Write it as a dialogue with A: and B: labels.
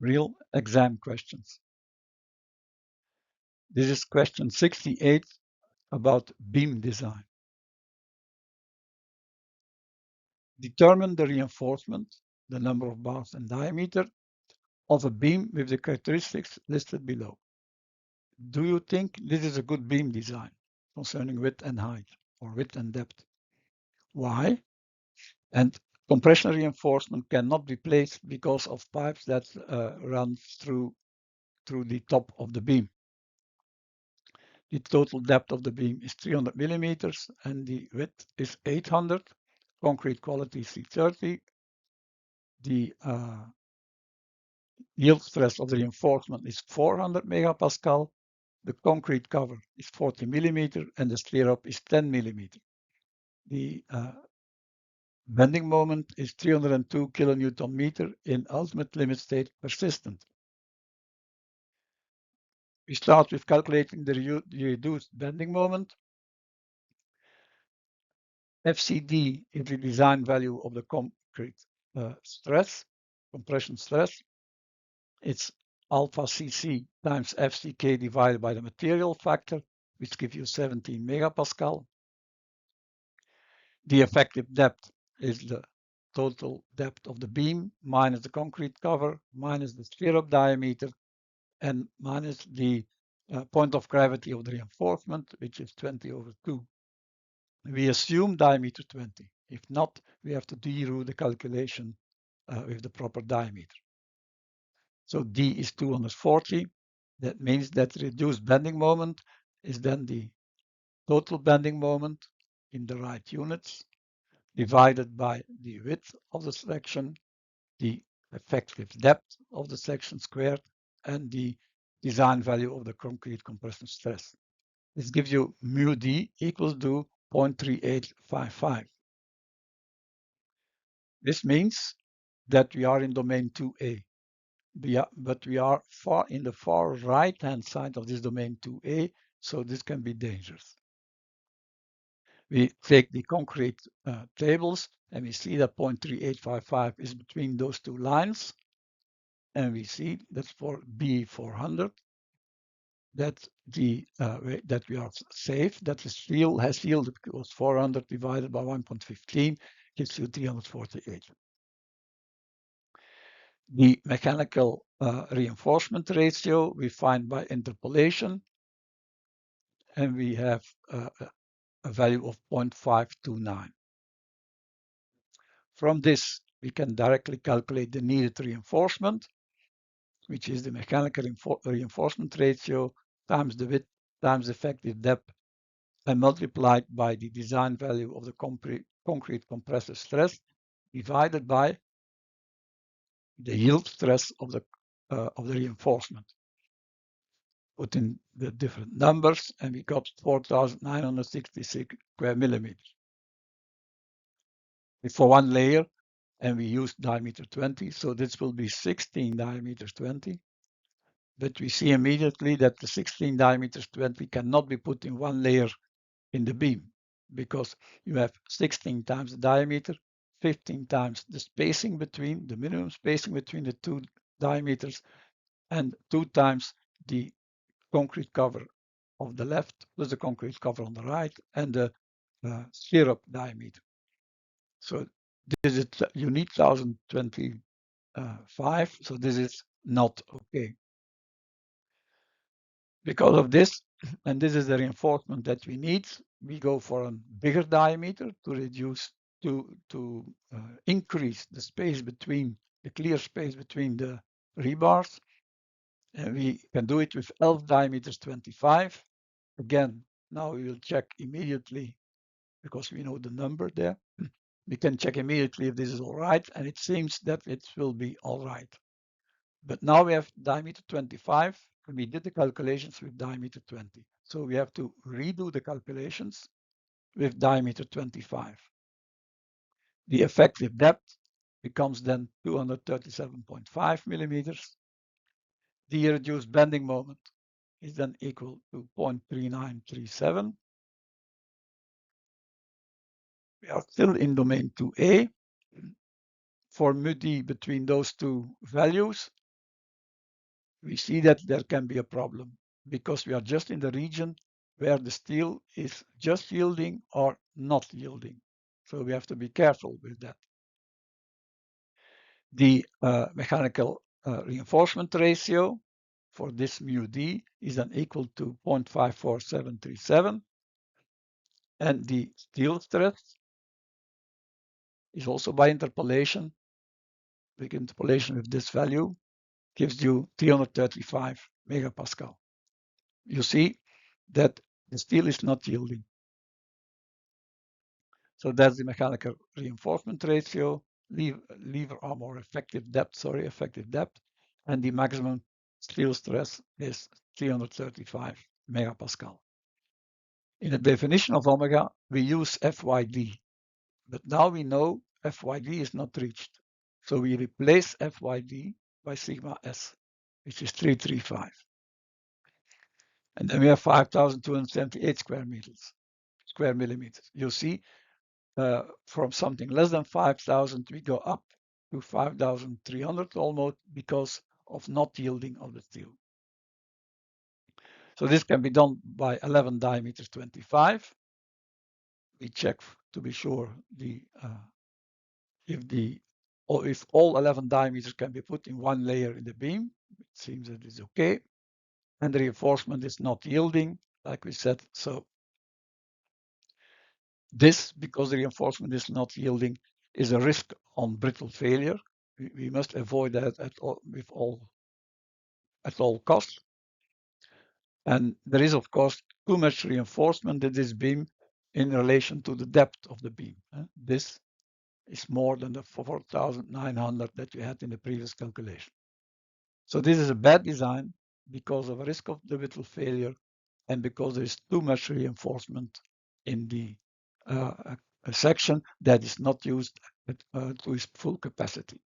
A: real exam questions. This is question 68 about beam design. Determine the reinforcement, the number of bars and diameter of a beam with the characteristics listed below. Do you think this is a good beam design concerning width and height or width and depth? Why? And compression reinforcement cannot be placed because of pipes that run through the top of the beam. The total depth of the beam is 300 millimeters and the width is 800. Concrete quality C30. The yield stress of the reinforcement is 400 megapascal. The concrete cover is 40 millimeter and the stirrup is 10 millimeter. The bending moment is 302 kilonewton meter in ultimate limit state persistent. We start with calculating the reduced bending moment. FCD is the design value of the concrete stress, compression stress. It's alpha CC times FCK divided by the material factor, which gives you 17 megapascal. The effective depth is the total depth of the beam minus the concrete cover minus the stirrup diameter and minus the point of gravity of the reinforcement, which is 20 over 2. We assume diameter 20. If not, we have to do the calculation with the proper diameter. So D is 240. That means that reduced bending moment is then the total bending moment in the right units divided by the width of the section, the effective depth of the section squared, and the design value of the concrete compression stress. This gives you mu D equals to 0.3855. This means that we are in domain 2A, but we are in the far right-hand side of this domain 2A, so this can be dangerous. We take the concrete tables and we see that 0.3855 is between those two lines. And we see that for B400, that we are safe, that the steel has yielded because 400 divided by 1.15 gives you 348. The mechanical reinforcement ratio we find by interpolation, and we have a value of 0.529. From this, we can directly calculate the needed reinforcement, which is the mechanical reinforcement ratio times the width times effective depth and multiplied by the design value of the concrete compressive stress divided by the yield stress of the reinforcement. Put in the different numbers and we got 4,966 square millimeters. For one layer, and we use diameter 20, so this will be 16 diameters 20. But we see immediately that the 16 diameters 20 cannot be put in one layer in the beam because you have 16 times the diameter, 15 times the spacing between, the minimum spacing between the two diameters, and 2 times the concrete cover of the left plus the concrete cover on the right and the stirrup diameter. So this is, you need 1025, so this is not okay. Because of this, and this is the reinforcement that we need, we go for a bigger diameter to reduce, to increase the space between, the clear space between the rebars. And we can do it with 11 diameters 25. Again, now we will check immediately because we know the number there. We can check immediately if this is all right, and it seems that it will be all right. But now we have diameter 25, and we did the calculations with diameter 20. So we have to redo the calculations with diameter 25. The effective depth becomes then 237.5 millimeters. The reduced bending moment is then equal to 0.3937. We are still in domain 2A. For mu D between those two values, we see that there can be a problem because we are just in the region where the steel is just yielding or not yielding. So we have to be careful with that. The mechanical reinforcement ratio for this mu d is then equal to 0.54737, and the steel stress is also by interpolation. The interpolation with this value gives you 335 megapascal. You see that the steel is not yielding. So that's the mechanical reinforcement ratio, lever arm or effective depth, and the maximum steel stress is 335 megapascal. In the definition of omega, we use FYD, but now we know FYD is not reached. So we replace FYD by sigma S, which is 335. And then we have 5,278 square millimeters. You see, from something less than 5,000, we go up to 5,300 almost because of not yielding of the steel. So this can be done by 11 diameters 25. We check to be sure if all 11 diameters can be put in one layer in the beam. It seems that it's okay. And the reinforcement is not yielding, like we said. So this, because the reinforcement is not yielding, is a risk on brittle failure. We must avoid that at all costs. And there is, of course, too much reinforcement in this beam in relation to the depth of the beam. This is more than the 4,900 that we had in the previous calculation. So this is a bad design because of a risk of the brittle failure and because there is too much reinforcement in the a section that is not used to its full capacity.